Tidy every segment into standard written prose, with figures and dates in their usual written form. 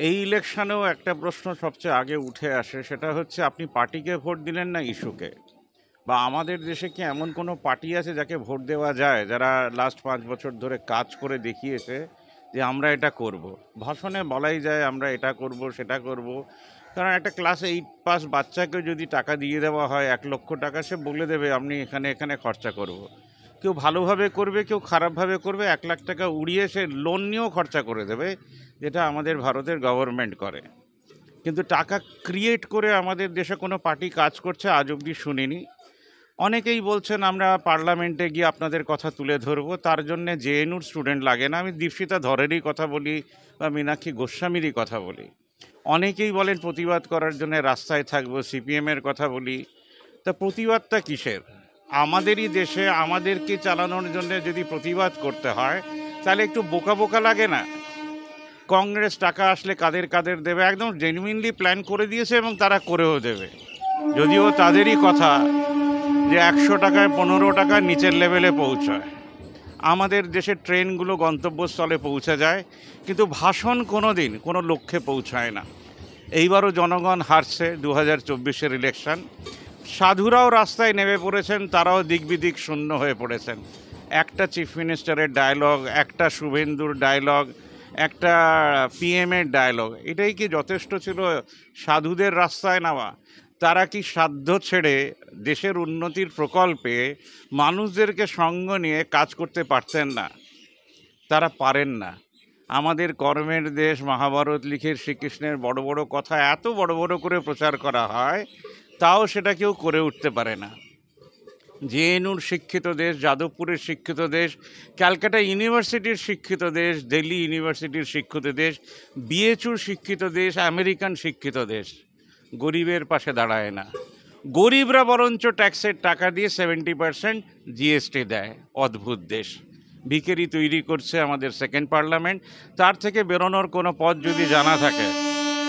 এই ইলেকশনেও একটা প্রশ্ন সবচেয়ে আগে উঠে আসে, সেটা হচ্ছে আপনি পার্টিকে ভোট দিলেন না ইস্যুকে। বা আমাদের দেশে কি এমন কোনো পার্টি আছে যাকে ভোট দেওয়া যায়, যারা লাস্ট 5 বছর ধরে কাজ করে দেখিয়েছে যে আমরা এটা করব। ভাষণে বলাই যায় আমরা এটা করব সেটা করব, কারণ একটা ক্লাস 8 পাস বাচ্চাকে যদি টাকা দিয়ে দেওয়া হয় 1 লক্ষ টাকা, সে বলে দেবে আপনি এখানে এখানে খরচা করব। কেউ ভালোভাবে করবে, কেউ খারাপভাবে করবে, 1 লাখ টাকা উড়িয়ে সে লোন নিয়েও খরচা করে দেবে, যেটা আমাদের ভারতের গভর্নমেন্ট করে। কিন্তু টাকা ক্রিয়েট করে আমাদের দেশে কোনো পার্টি কাজ করছে আজ অবধি শুনিনি। অনেকেই বলছেন আমরা পার্লামেন্টে গিয়ে আপনাদের কথা তুলে ধরবো, তার জন্যে জেএনইউর স্টুডেন্ট লাগে না। আমি দীপশিতা ধরেরই কথা বলি বা মীনাক্ষী গোস্বামীরই কথা বলি। অনেকেই বলেন প্রতিবাদ করার জন্য রাস্তায় থাকবো, সিপিএমের কথা বলি। তা প্রতিবাদটা কিসের? আমাদেরই দেশে আমাদেরকে চালানোর জন্য যদি প্রতিবাদ করতে হয়, তাহলে একটু বোকা বোকা লাগে না? কংগ্রেস টাকা আসলে কাদের কাদের দেবে একদম জেনুইনলি প্ল্যান করে দিয়েছে এবং তারা করেও দেবে। যদিও তাদেরই কথা যে 100 টাকায় 15 টাকা নিচের লেভেলে পৌঁছায়। আমাদের দেশের ট্রেনগুলো গন্তব্যস্থলে পৌঁছে যায়, কিন্তু ভাষণ কোনো দিন কোনো লক্ষ্যে পৌঁছায় না। এইবারও জনগণ হারছে 2024-এর ইলেকশন। সাধুরাও রাস্তায় নেমে পড়েছেন, তারাও দিকবিদিক শূন্য হয়ে পড়েছেন। একটা চিফ মিনিস্টারের ডায়লগ, একটা শুভেন্দুর ডায়লগ, একটা পিএমের ডায়লগ, এটাই কি যথেষ্ট ছিল সাধুদের রাস্তায় নামা? তারা কি সাধ্য ছেড়ে দেশের উন্নতির প্রকল্পে মানুষদেরকে সঙ্গ নিয়ে কাজ করতে পারতেন না? তারা পারেন না। আমাদের কর্মের দেশ, মহাভারত লিখে শ্রীকৃষ্ণের বড় বড় কথা এত বড় বড় করে প্রচার করা হয়, তাও সেটা কেউ করে উঠতে পারে না। জেএনইউর শিক্ষিত দেশ, যাদবপুরের শিক্ষিত দেশ, ক্যালকাটা ইউনিভার্সিটির শিক্ষিত দেশ, দিল্লি ইউনিভার্সিটির শিক্ষিত দেশ, বিএচইউর শিক্ষিত দেশ, আমেরিকান শিক্ষিত দেশ, গরিবের পাশে দাঁড়ায় না। গরিবরা বরঞ্চ ট্যাক্সের টাকা দিয়ে 70% জিএসটি দেয়। অদ্ভুত দেশ। ভিখারি তৈরি করছে আমাদের সেকেন্ড পার্লামেন্ট। তার থেকে বেরোনোর কোনো পথ যদি জানা থাকে,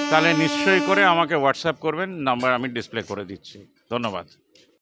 তাহলে নিশ্চয়ই করে আমাকে হোয়াটসঅ্যাপ করবেন, নাম্বার আমি ডিসপ্লে করে দিচ্ছি। ধন্যবাদ।